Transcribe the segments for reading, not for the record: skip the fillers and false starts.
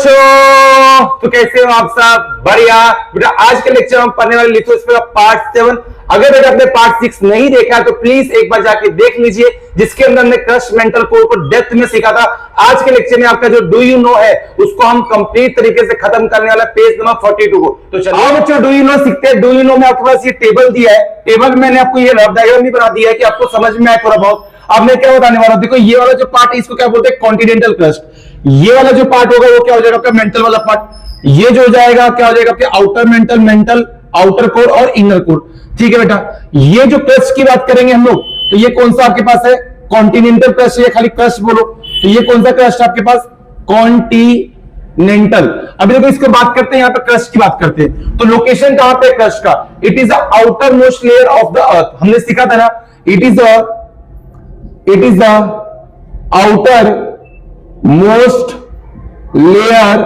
बच्चों, तो कैसे हो आप सब? बढ़िया बेटा। आज के लेक्चर हम पढ़ने वाले लिथोस्फीयर का पार्ट 7। अगर बेटा आपने पार्ट 6 नहीं देखा तो प्लीज एक बार जाके देख लीजिए, जिसके अंदर हमने क्रस्ट मेंटल कोर को डेप्थ में सीखा था। आज के लेक्चर में आपका जो डू यू नो है उसको हम कंप्लीट तरीके से खत्म करने वाला पेज नंबर 42 को। तो चलिए बच्चों, डू यू नो सीखते हैं। डू यू नो में आपके पास ये टेबल दिया है। टेबल में मैंने आपको ये रफ डायग्राम भी बना दिया है कि आपको समझ में आए थोड़ा बहुत। अब मैं क्या बताने वाला हूं, देखो ये वाला जो पार्ट है इसको क्या बोलते हैं? Continental crust. ये वाला जो पार्ट होगा वो क्या हो जाएगा आपका? मेंटल वाला पार्ट। ये जो हो जाएगा क्या हो जाएगा आपके? Outer mental, mental outer core और इनर कोर। ठीक है बेटा। ये जो क्रस्ट की बात करेंगे हम लोग, तो ये कौन सा आपके पास है? Continental crust. ये खाली क्रस्ट बोलो तो ये कौन सा क्रस्ट है आपके पास? कॉन्टिनेंटल। अभी देखो इसको बात करते हैं, यहां पे क्रस्ट की बात करते हैं। तो लोकेशन कहां पे क्रस्ट का? It is the outer most layer of the earth. हमने सीखा था ना, it is the outer most layer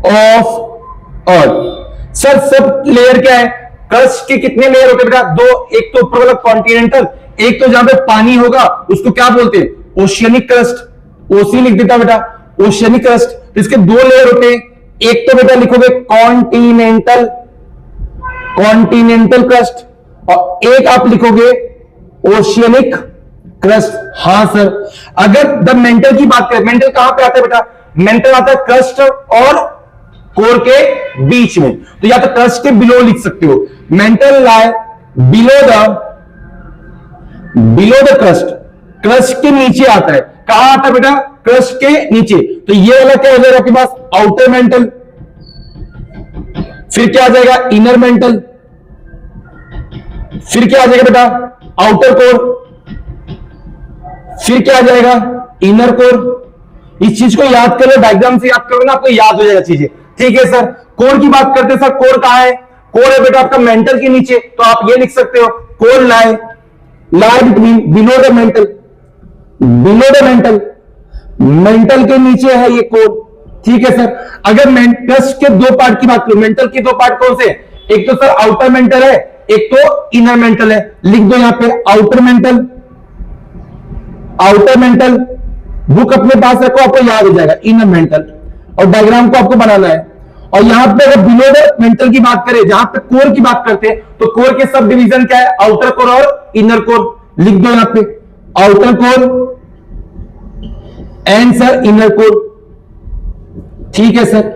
of earth. Sir sub layer क्या है? क्रस्ट के कितने लेयर होते हैं बेटा? दो। एक तो ऊपर वाला कॉन्टिनेंटल, एक तो जहां पे पानी होगा उसको क्या बोलते हैं? Oceanic crust. ओसी लिख देता बेटा, ओशियनिक क्रस्ट। तो इसके दो लेयर होते हैं। एक तो बेटा लिखोगे कॉन्टिनेंटल, कॉन्टिनेंटल क्रस्ट, और एक आप लिखोगे ओशियनिक क्रस्ट। हाँ सर। अगर द मेंटल की बात करें, मेंटल कहां पे आता है बेटा? मेंटल आता है क्रस्ट और कोर के बीच में। तो या तो क्रस्ट के बिलो लिख सकते हो, mental lie below the crust. Crust के नीचे आता है। कहां आता है बेटा? क्रस्ट के नीचे। तो ये वाला क्या हो जाएगा आपके पास? Outer mental. फिर क्या आ जाएगा? Inner mental. फिर क्या आ जाएगा बेटा? Outer core. फिर क्या आ जाएगा? Inner core. इस चीज को याद कर लो, डायग्राम से याद करोगे ना आपको याद हो जाएगा चीजें। ठीक है सर। कोर की बात करते हैं सर। कोर कहां है? कोर है बेटा आपका मेंटल के नीचे। तो आप ये लिख सकते हो core lie between below the mental, below the mental. Mental के नीचे है ये कोर। ठीक है सर। अगर क्रस्ट के दो पार्ट की बात करो, मेंटल के दो पार्ट कौन से? एक तो सर आउटर मेंटल है, एक तो इनर मेंटल है। लिख दो यहां पे outer mental, outer mental. Book अपने पास रखो, आपको याद हो जाएगा। इनर मेंटल, और डायग्राम को आपको बनाना है। और यहां पे अगर बिलो द मेंटल की बात करें, जहां पे कोर की बात करते हैं, तो कोर के सब डिवीजन क्या है? आउटर कोर और इनर कोर। लिख दो यहां पे outer core and sir inner core. ठीक है सर।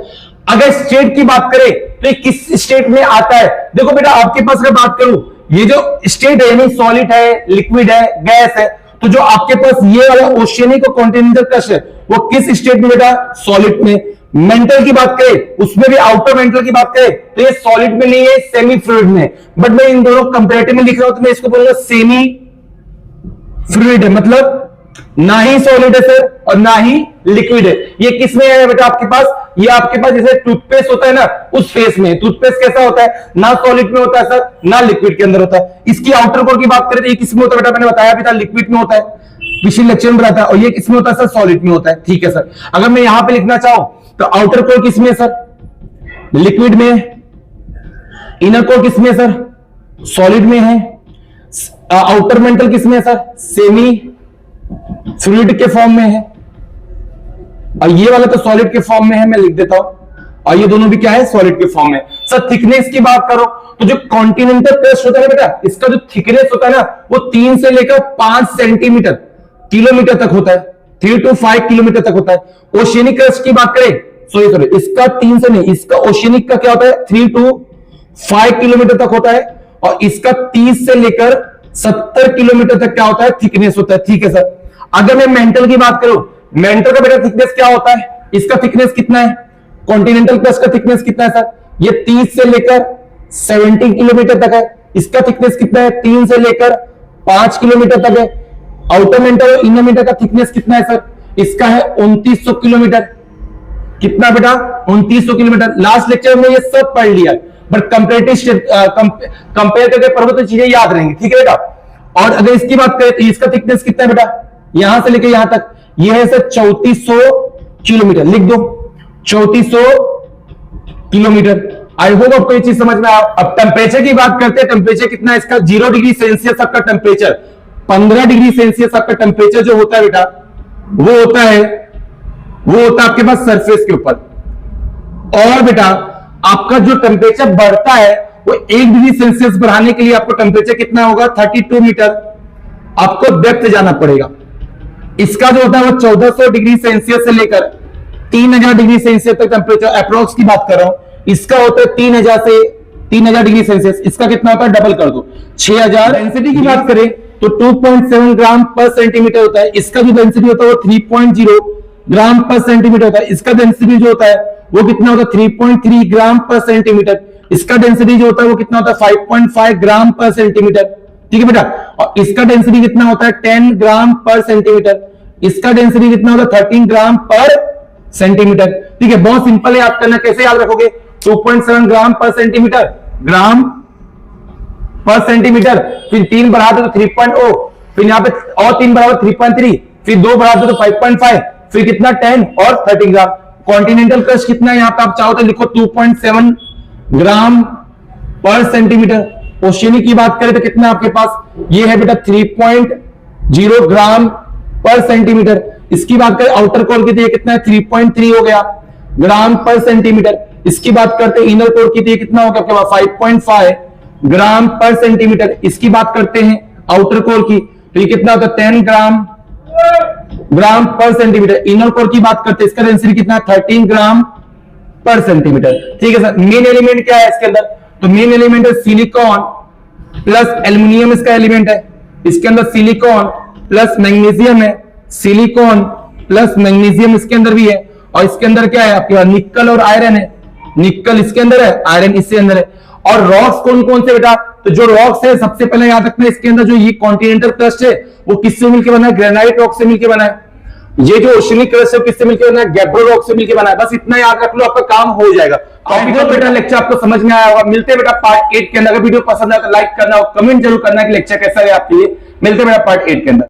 अगर स्टेट की बात करें तो ये किस स्टेट में आता है? देखो बेटा आपके पास अगर बात करूं, ये जो स्टेट है यानी सॉलिड है, लिक्विड है, गैस है, तो जो आपके पास ये वाला ओशियनिक और कॉन्टिनेंटल क्रस्ट है वो किस स्टेट में बेटा? सॉलिड में। मेंटल की बात करें उसमें भी आउटर मेंटल की बात करें तो ये सॉलिड में नहीं है, सेमी फ्लूइड में। बट मैं इन दोनों कंपैरेटिव में लिख रहा हूं तो मैं इसको बोलूंगा सेमी फ्लूइड है, मतलब ना ही सॉलिड है सर और ना ही लिक्विड है। ये किस में है बेटा आपके पास? ये आपके पास जैसे टूथपेस्ट होता है ना, उस फेस में। टूथपेस्ट कैसा होता है? ना सॉलिड में होता है सर, ना लिक्विड के अंदर होता है। इसकी आउटर कोर की बात करें तो ये किस में होता है बेटा? मैंने बताया भी था, लिक्विड में होता है, पिछले लेक्चर में बताया। और ये किस में होता है सर? सॉलिड में होता है। ठीक है सर। अगर मैं यहां पे लिखना चाहूं तो आउटर कोर किस में सर? लिक्विड में। इनर कोर किस में सर? सॉलिड में है। आउटर मेंटल किस में सर? सेमी फ्लूइड के फॉर्म में है। और ये वाला तो सॉलिड के फॉर्म में है, मैं लिख देता हूं। और ये दोनों भी क्या है? सॉलिड के फॉर्म में। सर थिकनेस की बात करो तो जो कॉन्टिनेंटल क्रस्ट होता है बेटा, इसका जो थिकनेस होता है ना वो 3 से लेकर 5 सेंटीमीटर किलोमीटर तक होता है। 3 to 5 किलोमीटर तक होता है। ओशियनिक क्रस्ट की बात करें, सॉरी इसका 3 से नहीं, इसका ओशियनिक का क्या होता है? 3 to 5 किलोमीटर तक होता है। और इसका 30 से लेकर 70 किलोमीटर तक क्या होता है? थिकनेस होता है। ठीक है सर। अगर मैं मेंटल की बात करूं, मेंटल का बेटा थिकनेस क्या होता है? इसका थिकनेस कितना है? कॉन्टिनेंटल क्रस्ट का थिकनेस कितना है सर? ये 30 से लेकर 70 किलोमीटर तक है। इसका थिकनेस कितना है? 3 से लेकर 5 किलोमीटर तक है। आउटर मेंटल और इनर मेंटल का थिकनेस कितना है सर? इसका है 2900 किलोमीटर। कितना बेटा? 2900 किलोमीटर। लास्ट लेक्चर में ये सब पढ़ लिया, बट कंपेरेटिव कंपेयर करके पढ़ो तो चीजें याद रहेंगी। ठीक है बेटा। और अगर इसकी बात करें तो इसका थिकनेस कितना है बेटा? यहां से लेकर यहां तक ये है सर 3400 किलोमीटर। लिख दो 3400 किलोमीटर। आई होप आपको ये चीज समझ में आया। अब टेम्परेचर की बात करते हैं। टेम्परेचर कितना है इसका? 0 डिग्री सेल्सियस आपका टेम्परेचर। 15 डिग्री सेल्सियस आपका टेम्परेचर जो होता है बेटा वो होता है वो होता है आपके पास सरफेस के ऊपर। और बेटा आपका जो टेम्परेचर बढ़ता है वो 1 डिग्री सेल्सियस बढ़ाने के लिए आपको टेम्परेचर कितना होगा, 32 मीटर आपको डेप्थ जाना पड़ेगा। इसका जो होता है वो 1400 डिग्री सेल्सियस से लेकर 3000 डिग्री सेल्सियस तक टेम्परेचर अप्रोक्स की बात कर रहा हूं। इसका होता है 3000 से 3000 डिग्री सेल्सियस। इसका कितना होता है, डबल कर दो, 6000। डेंसिटी की बात करें तो 2.7 ग्राम पर सेंटीमीटर होता है। इसका जो डेंसिटी होता है वो 3.0 ग्राम पर सेंटीमीटर होता है। इसका डेंसिटी जो होता है वो कितना होता है, 3.3 ग्राम पर सेंटीमीटर। इसका डेंसिटी जो होता है वो कितना होता है, 5.5 ग्राम पर सेंटीमीटर। ठीक है बेटा। और इसका डेंसिटी कितना होता है, 10 ग्राम पर सेंटीमीटर। इसका डेंसिटी कितना होता है, 13 ग्राम पर सेंटीमीटर। ठीक है, बहुत सिंपल है याद करना। कैसे याद रखोगे, 2.7 ग्राम पर सेंटीमीटर, ग्राम पर सेंटीमीटर, फिर 3 बढ़ा दो तो 3.0, फिर यहां पे और 3 बढ़ा दो 3.3, फिर 2 बढ़ा दो तो 5.5, फिर कितना 10 और 13 ग्राम। कॉन्टिनेंटल क्रस्ट कितना है, यहां पे आप चाहो तो लिखो 2.7 ग्राम पर सेंटीमीटर। ओशियनिक की बात करें तो कितना आपके पास ये है बेटा 3.0 ग्राम पर सेंटीमीटर। इसकी बात करें आउटर कोर की तो ये कितना है, 3.3 हो गया ग्राम पर सेंटीमीटर। इसकी बात करते हैं इनर कोर की तो ये कितना हो गया आपके पास 5.5 ग्राम पर सेंटीमीटर। इसकी बात करते हैं आउटर कोर की तो ये कितना होता है 10 ग्राम पर सेंटीमीटर। इनर कोर की बात करते हैं, इसका डेंसिटी कितना है 13 ग्राम पर सेंटीमीटर। ठीक है सर। मेन एलिमेंट क्या है इसके अंदर, तो मेन एलिमेंट है सिलिकॉन प्लस एल्यूमिनियम इसका एलिमेंट है। इसके अंदर सिलिकॉन प्लस मैग्नीशियम है, सिलिकॉन प्लस मैग्नीशियम इसके अंदर भी है। और इसके अंदर क्या है आपके पास, निकल और आयरन है। निकल इसके अंदर है, आयरन इसके अंदर है। और रॉक्स कौन कौन से बेटा, तो जो रॉक्स है सबसे पहले याद रखना इसके अंदर जो ये कॉन्टिनेंटल क्रस्ट है वो किससे मिलकर बना है, ग्रेनाइट रॉक से मिलकर बना है। ये जो ओशियनिक क्रस्ट है किससे मिलकर बना है, गैब्रो रॉक से मिलकर बना है। बस इतना याद रख लो, आपका काम हो जाएगा। बेटा लेक्चर आपको समझ में आया होगा। मिलते हैं बेटा पार्ट 8 के अंदर। अगर वीडियो पसंद आए तो लाइक करना और कमेंट जरूर करना कि लेक्चर कैसा है आपके लिए। मिलते हैं बेटा पार्ट 8 के अंदर।